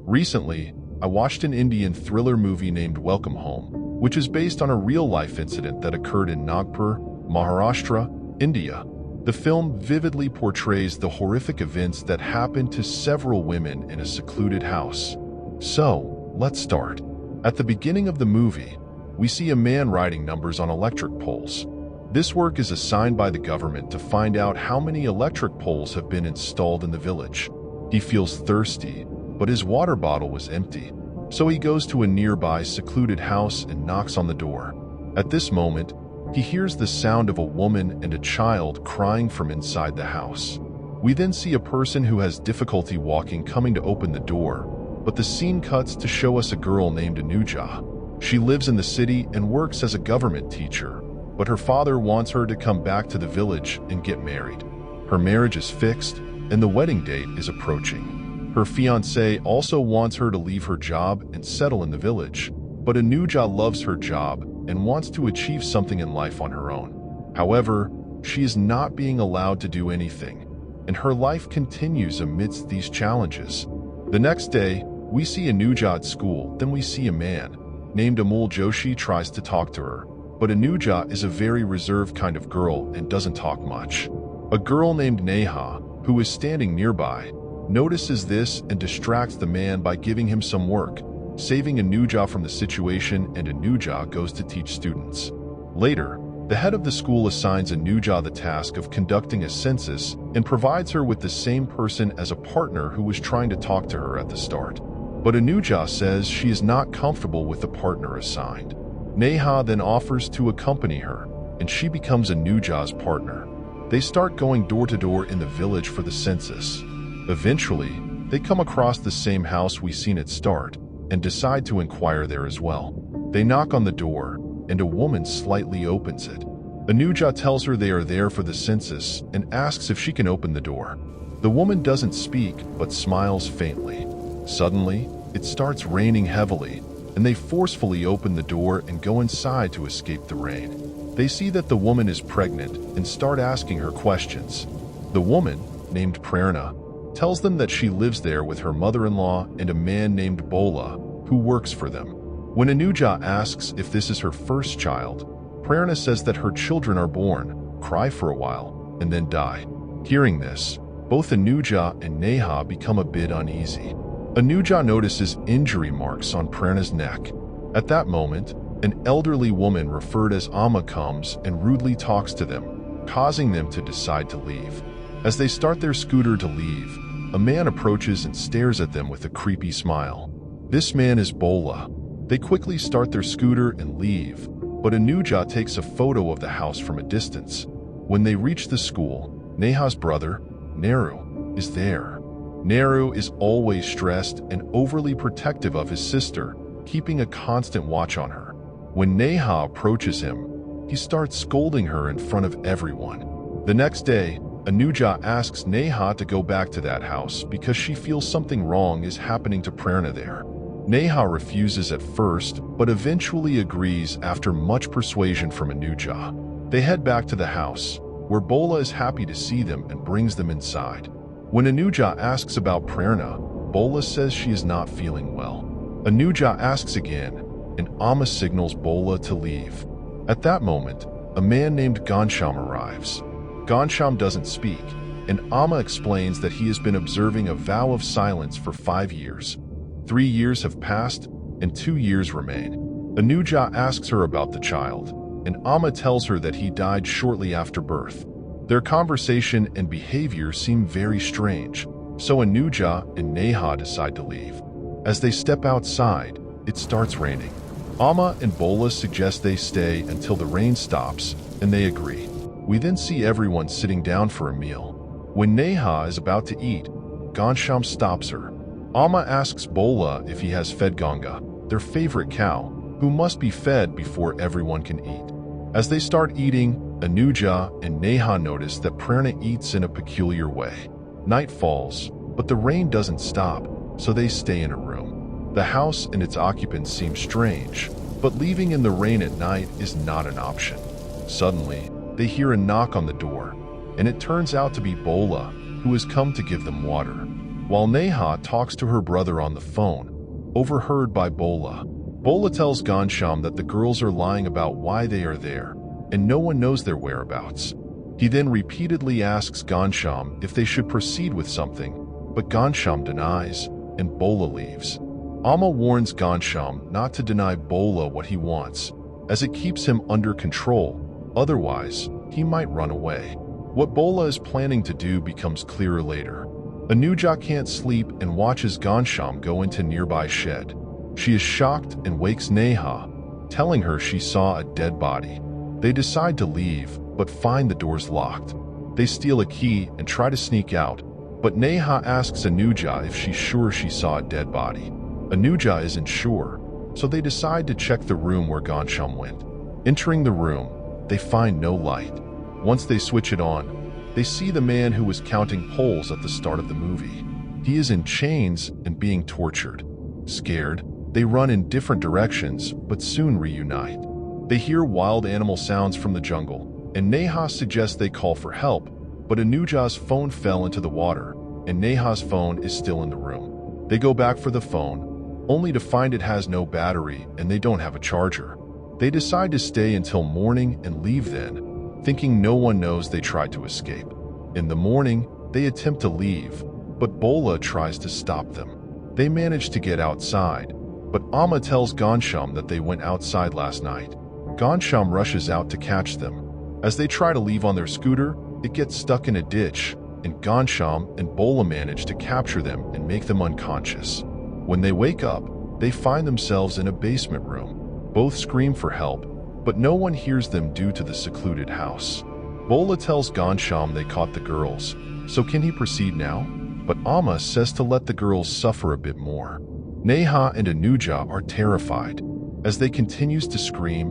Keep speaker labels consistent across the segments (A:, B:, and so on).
A: Recently, I watched an Indian thriller movie named Welcome Home, which is based on a real-life incident that occurred in Nagpur, Maharashtra, India. The film vividly portrays the horrific events that happened to several women in a secluded house. So, let's start. At the beginning of the movie, we see a man writing numbers on electric poles. This work is assigned by the government to find out how many electric poles have been installed in the village. He feels thirsty, but his water bottle was empty, so he goes to a nearby secluded house and knocks on the door. At this moment, he hears the sound of a woman and a child crying from inside the house. We then see a person who has difficulty walking coming to open the door, but the scene cuts to show us a girl named Anuja. She lives in the city and works as a government teacher, but her father wants her to come back to the village and get married. Her marriage is fixed, and the wedding date is approaching. Her fiancé also wants her to leave her job and settle in the village, but Anuja loves her job and wants to achieve something in life on her own. However, she is not being allowed to do anything, and her life continues amidst these challenges. The next day, we see Anuja at school, then we see a man named Amol Joshi tries to talk to her, but Anuja is a very reserved kind of girl and doesn't talk much. A girl named Neha, who is standing nearby, notices this and distracts the man by giving him some work, saving Anuja from the situation, and Anuja goes to teach students. Later, the head of the school assigns Anuja the task of conducting a census and provides her with the same person as a partner who was trying to talk to her at the start. But Anuja says she is not comfortable with the partner assigned. Neha then offers to accompany her, and she becomes Anuja's partner. They start going door to door in the village for the census. Eventually, they come across the same house we seen at start and decide to inquire there as well. They knock on the door, and a woman slightly opens it. Anuja tells her they are there for the census and asks if she can open the door. The woman doesn't speak but smiles faintly. Suddenly, it starts raining heavily, and they forcefully open the door and go inside to escape the rain. They see that the woman is pregnant and start asking her questions. The woman, named Prerna, tells them that she lives there with her mother-in-law and a man named Bola, who works for them. When Anuja asks if this is her first child, Prerna says that her children are born, cry for a while, and then die. Hearing this, both Anuja and Neha become a bit uneasy. Anuja notices injury marks on Prerna's neck. At that moment, an elderly woman referred as Amma comes and rudely talks to them, causing them to decide to leave. As they start their scooter to leave, a man approaches and stares at them with a creepy smile. This man is Bola. They quickly start their scooter and leave, but Anuja takes a photo of the house from a distance. When they reach the school, Neha's brother, Neru, is there. Neru is always stressed and overly protective of his sister, keeping a constant watch on her. When Neha approaches him, he starts scolding her in front of everyone. The next day, Anuja asks Neha to go back to that house because she feels something wrong is happening to Prerna there. Neha refuses at first, but eventually agrees after much persuasion from Anuja. They head back to the house, where Bola is happy to see them and brings them inside. When Anuja asks about Prerna, Bola says she is not feeling well. Anuja asks again, and Amma signals Bola to leave. At that moment, a man named Ghansham arrives. Ghansham doesn't speak, and Amma explains that he has been observing a vow of silence for 5 years. 3 years have passed, and 2 years remain. Anuja asks her about the child, and Amma tells her that he died shortly after birth. Their conversation and behavior seem very strange, so Anuja and Neha decide to leave. As they step outside, it starts raining. Amma and Bola suggest they stay until the rain stops, and they agree. We then see everyone sitting down for a meal. When Neha is about to eat, Ghansham stops her. Amma asks Bola if he has fed Ganga, their favorite cow, who must be fed before everyone can eat. As they start eating, Anuja and Neha notice that Prerna eats in a peculiar way. Night falls, but the rain doesn't stop, so they stay in a room. The house and its occupants seem strange, but leaving in the rain at night is not an option. Suddenly, they hear a knock on the door, and it turns out to be Bola, who has come to give them water. while Neha talks to her brother on the phone, overheard by Bola. Bola tells Ghanshyam that the girls are lying about why they are there, and no one knows their whereabouts. He then repeatedly asks Ghanshyam if they should proceed with something, but Ghanshyam denies, and Bola leaves. Amma warns Ghanshyam not to deny Bola what he wants, as it keeps him under control, otherwise he might run away. What Bola is planning to do becomes clearer later. Anuja can't sleep and watches Ghanshyam go into nearby shed. She is shocked and wakes Neha, telling her she saw a dead body. They decide to leave, but find the doors locked. They steal a key and try to sneak out, but Neha asks Anuja if she's sure she saw a dead body. Anuja isn't sure, so they decide to check the room where Ghanshyam went. Entering the room, they find no light. Once they switch it on, they see the man who was counting poles at the start of the movie. He is in chains and being tortured. Scared, they run in different directions, but soon reunite. They hear wild animal sounds from the jungle, and Neha suggests they call for help, but Anuja's phone fell into the water, and Neha's phone is still in the room. They go back for the phone, only to find it has no battery and they don't have a charger. They decide to stay until morning and leave then, thinking no one knows they tried to escape. In the morning, they attempt to leave, but Bola tries to stop them. They manage to get outside, but Amma tells Ghanshyam that they went outside last night. Ghanshyam rushes out to catch them. As they try to leave on their scooter, it gets stuck in a ditch, and Ghanshyam and Bola manage to capture them and make them unconscious. When they wake up, they find themselves in a basement room. Both scream for help, but no one hears them due to the secluded house. Bola tells Ghanshyam they caught the girls, so can he proceed now? But Amma says to let the girls suffer a bit more. Neha and Anuja are terrified. As they continues to scream,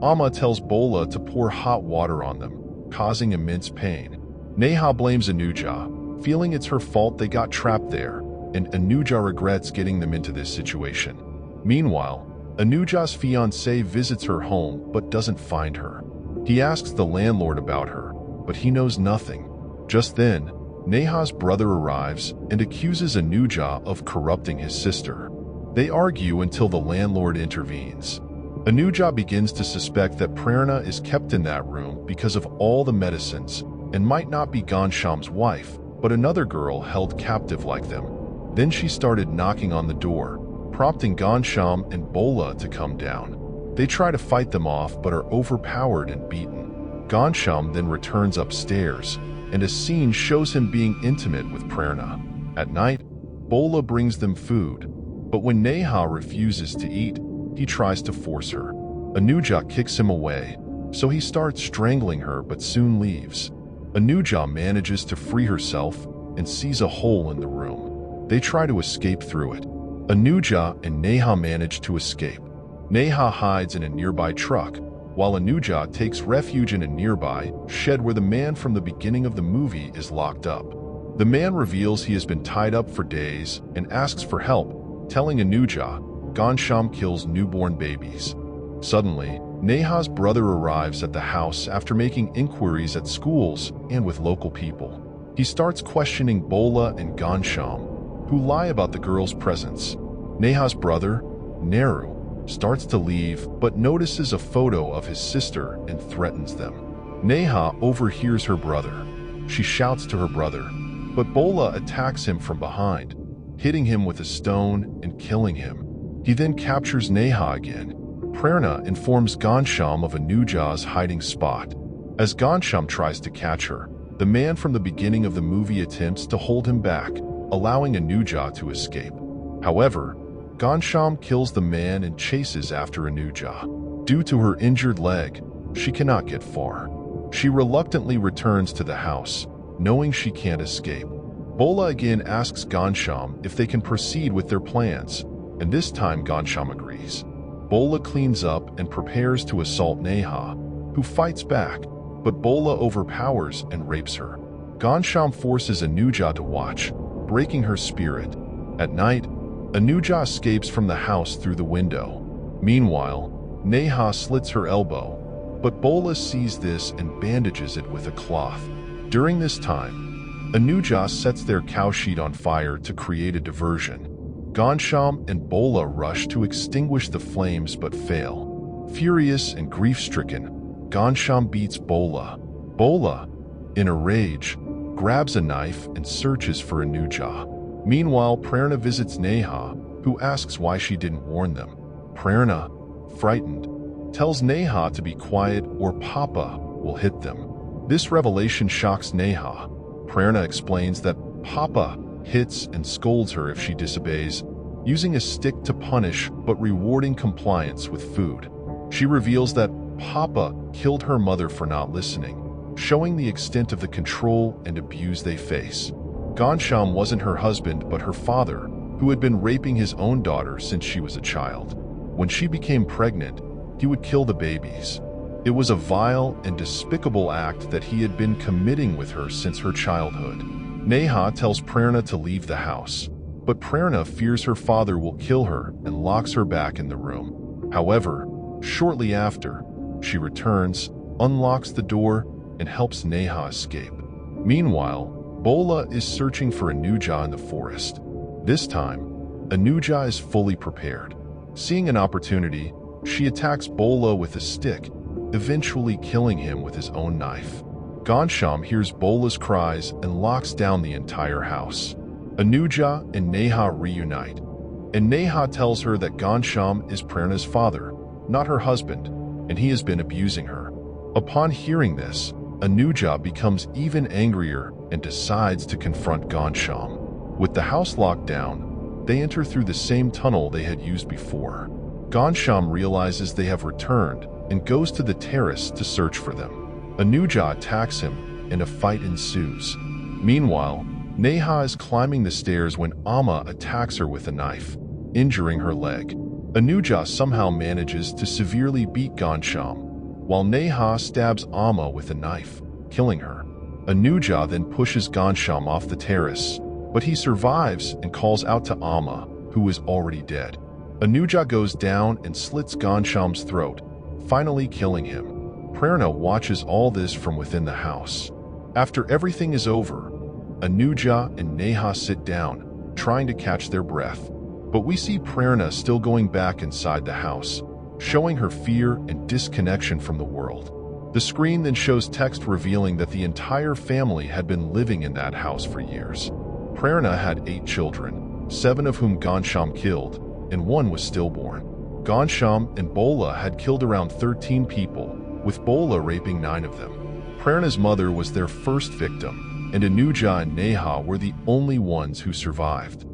A: Amma tells Bola to pour hot water on them, causing immense pain. Neha blames Anuja, feeling it's her fault they got trapped there, and Anuja regrets getting them into this situation. Meanwhile, Anuja's fiancé visits her home but doesn't find her. He asks the landlord about her, but he knows nothing. Just then, Neha's brother arrives and accuses Anuja of corrupting his sister. They argue until the landlord intervenes. Anuja begins to suspect that Prerna is kept in that room because of all the medicines and might not be Ghanshyam's wife, but another girl held captive like them. Then she started knocking on the door, prompting Ghanshyam and Bola to come down. They try to fight them off but are overpowered and beaten. Ghanshyam then returns upstairs, and a scene shows him being intimate with Prerna. At night, Bola brings them food, but when Neha refuses to eat, he tries to force her. Anuja kicks him away, so he starts strangling her but soon leaves. Anuja manages to free herself and sees a hole in the room. They try to escape through it. Anuja and Neha manage to escape. Neha hides in a nearby truck, while Anuja takes refuge in a nearby shed where the man from the beginning of the movie is locked up. The man reveals he has been tied up for days and asks for help, telling Anuja Ghanshyam kills newborn babies. Suddenly, Neha's brother arrives at the house after making inquiries at schools and with local people. He starts questioning Bola and Ghanshyam, who lie about the girl's presence. Neha's brother, Nehru, starts to leave but notices a photo of his sister and threatens them. Neha overhears her brother. She shouts to her brother, but Bola attacks him from behind, hitting him with a stone and killing him. He then captures Neha again. Prerna informs Ghanshyam of Anuja's hiding spot. As Ghanshyam tries to catch her, the man from the beginning of the movie attempts to hold him back, allowing Anuja to escape. However, Ghanshyam kills the man and chases after Anuja. Due to her injured leg, she cannot get far. She reluctantly returns to the house, knowing she can't escape. Bola again asks Ghanshyam if they can proceed with their plans, and this time Ghanshyam agrees. Bola cleans up and prepares to assault Neha, who fights back, but Bola overpowers and rapes her. Ghanshyam forces Anuja to watch, breaking her spirit. At night, Anuja escapes from the house through the window. Meanwhile, Neha slits her elbow, but Bola sees this and bandages it with a cloth. During this time, Anuja sets their cowshed on fire to create a diversion. Ghanshyam and Bola rush to extinguish the flames but fail. Furious and grief-stricken, Ghanshyam beats Bola. Bola, in a rage, grabs a knife and searches for Anuja. Meanwhile, Prerna visits Neha, who asks why she didn't warn them. Prerna, frightened, tells Neha to be quiet or Papa will hit them. This revelation shocks Neha. Prerna explains that Papa hits and scolds her if she disobeys, using a stick to punish but rewarding compliance with food. She reveals that Papa killed her mother for not listening, showing the extent of the control and abuse they face. Ghanshyam wasn't her husband but her father, who had been raping his own daughter since she was a child. When she became pregnant, he would kill the babies. It was a vile and despicable act that he had been committing with her since her childhood. Neha tells Prerna to leave the house, but Prerna fears her father will kill her and locks her back in the room. However, shortly after, she returns, unlocks the door, and helps Neha escape. Meanwhile, Bola is searching for Anuja in the forest. This time, Anuja is fully prepared. Seeing an opportunity, she attacks Bola with a stick, eventually killing him with his own knife. Ghanshyam hears Bola's cries and locks down the entire house. Anuja and Neha reunite, and Neha tells her that Ghanshyam is Prerna's father, not her husband, and he has been abusing her. Upon hearing this, Anuja becomes even angrier and decides to confront Ghanshyam. With the house locked down, they enter through the same tunnel they had used before. Ghanshyam realizes they have returned and goes to the terrace to search for them. Anuja attacks him, and a fight ensues. Meanwhile, Neha is climbing the stairs when Amma attacks her with a knife, injuring her leg. Anuja somehow manages to severely beat Ghanshyam, while Neha stabs Amma with a knife, killing her. Anuja then pushes Ghanshyam off the terrace, but he survives and calls out to Amma, who is already dead. Anuja goes down and slits Ghanshyam's throat, finally killing him. Prerna watches all this from within the house. After everything is over, Anuja and Neha sit down, trying to catch their breath. But we see Prerna still going back inside the house, showing her fear and disconnection from the world. The screen then shows text revealing that the entire family had been living in that house for years. Prerna had 8 children, 7 of whom Ghanshyam killed, and 1 was stillborn. Ghanshyam and Bola had killed around 13 people, with Bola raping 9 of them. Prerna's mother was their first victim, and Anuja and Neha were the only ones who survived.